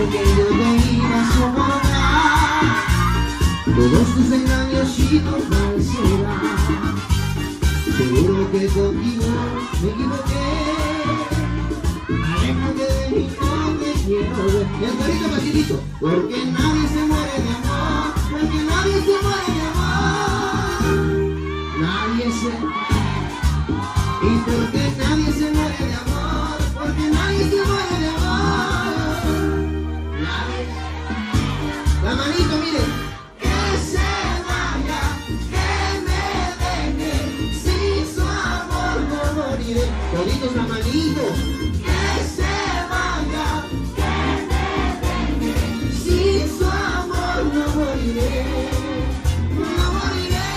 que yo te iba a soportar todos tus engaños y tu falsedad. Seguro que contigo me equivoqué. Aléjate de mí, no te quiero ver. Y hasta ahorita facilito. Porque nadie se muere de amor. Porque nadie se muere de amor. Nadie se... Y porque nadie se muere de amor. Porque nadie se muere de amor. Nadie. La manito, miren. Que se vaya, que me deje. Sin su amor no moriré. Toditos la manito. Que se vaya, que me deje. Sin su amor no moriré. No moriré.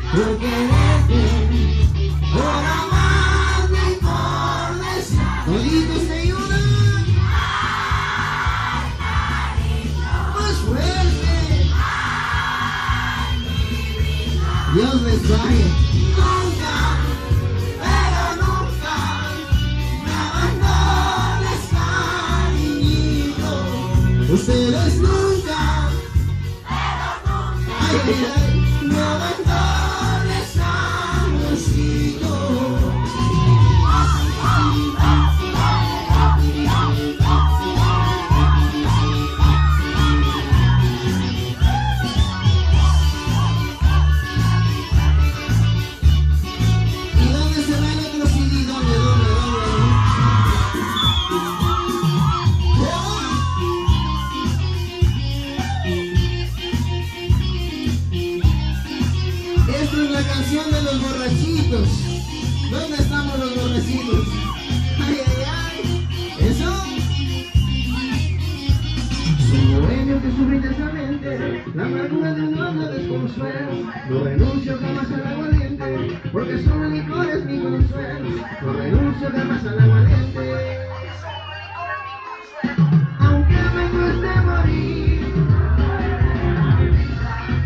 Porque por amarte y por desear, toditos me ayudan. Más fuerte. Dios les pague. Nunca, pero nunca me abandones, cariñito. Ustedes nunca, pero nunca. Ay, ay, ay, me abandones, amorcito. ¿Y dónde se va el otro CD? ¿Dónde? Esta es la canción de los borrachitos. ¿Dónde estamos los borrachitos? Ay, ay, ay. ¿Eso? Soy bohemio que sufre intensamente la amargura de un hombre desconsuelo. No renuncio jamás al aguardiente, porque solo el licor es mi consuelo. No renuncio jamás al aguardiente, aunque me cueste morir,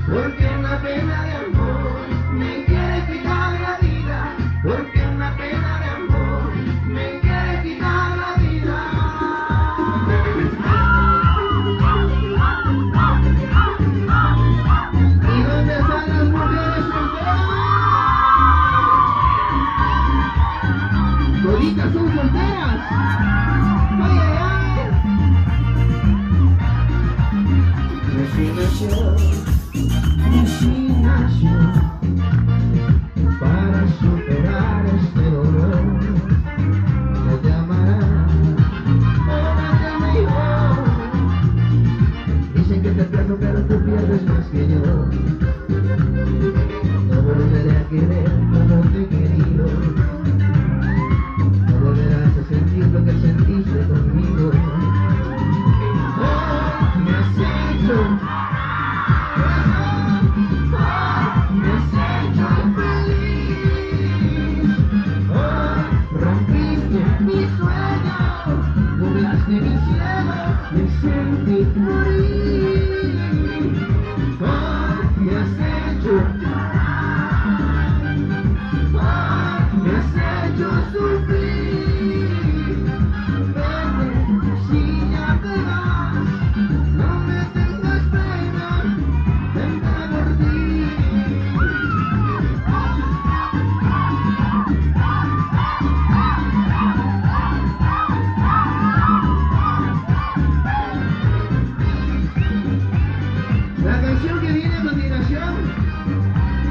porque una pena de amor me quiere quitar la vida. Porque una pena de amor me quiere quitar la vida. ¿Y dónde están las mujeres solteras? Toditas son solteras. Ay, ay, ay. Resignación para superar este dolor. No te amará, ómate mejor. Dicen que te pierdo, pero tú pierdes más que yo. No volveré a querer como te he querido. No volverás a sentir lo que sentiste conmigo. Oh, me has hecho. Me sentí morir. Me has hecho llorar. Me has hecho sufrir. Vete, si ya te vas, no me tengas pena, vendrá por ti. La canción que viene a continuación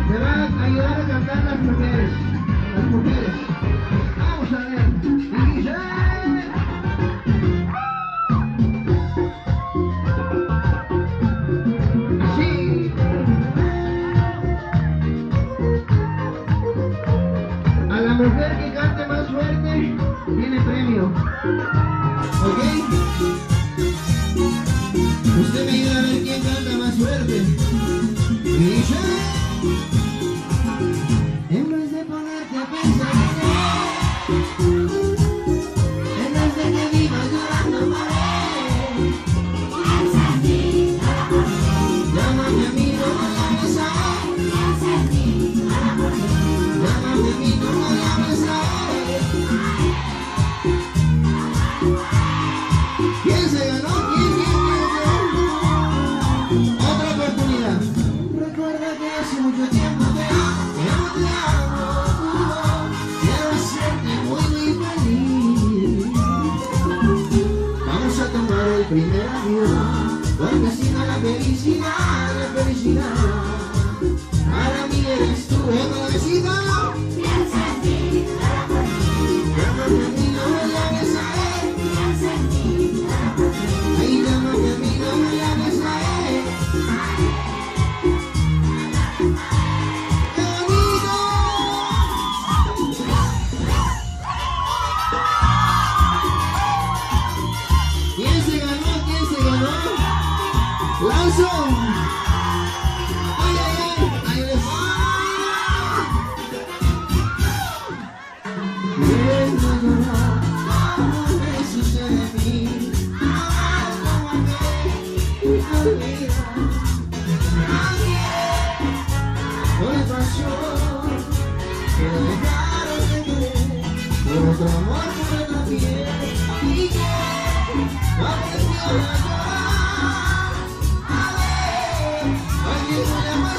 me va a ayudar a cantar las mujeres. Las mujeres. Vamos a ver. Y dice... Sí. diciendo te amo, quiero hacerte muy feliz. Vamos a tomar el primer avión, porque si no la felicidad, para mí eres tú, otra vecina. Piensa en ti, llora por mí. Llámame a mí, no me llames a él. Piensa en ti, llora por mí. Ay, llámame a mí, no me llames a él. ¡Qué bonito! ¿Quién se ganó? ¿Quién se ganó? ¡Lanzo! ¡Ay, ay, ay! ¡Ahí les va! Quiero llorar, como me sucede a mí. Amar como amé, olvida. Nadie me pasó, que dejaron de querer por otro amor por la piel. Y que aprendió a llorar. A ver, alguien me llama.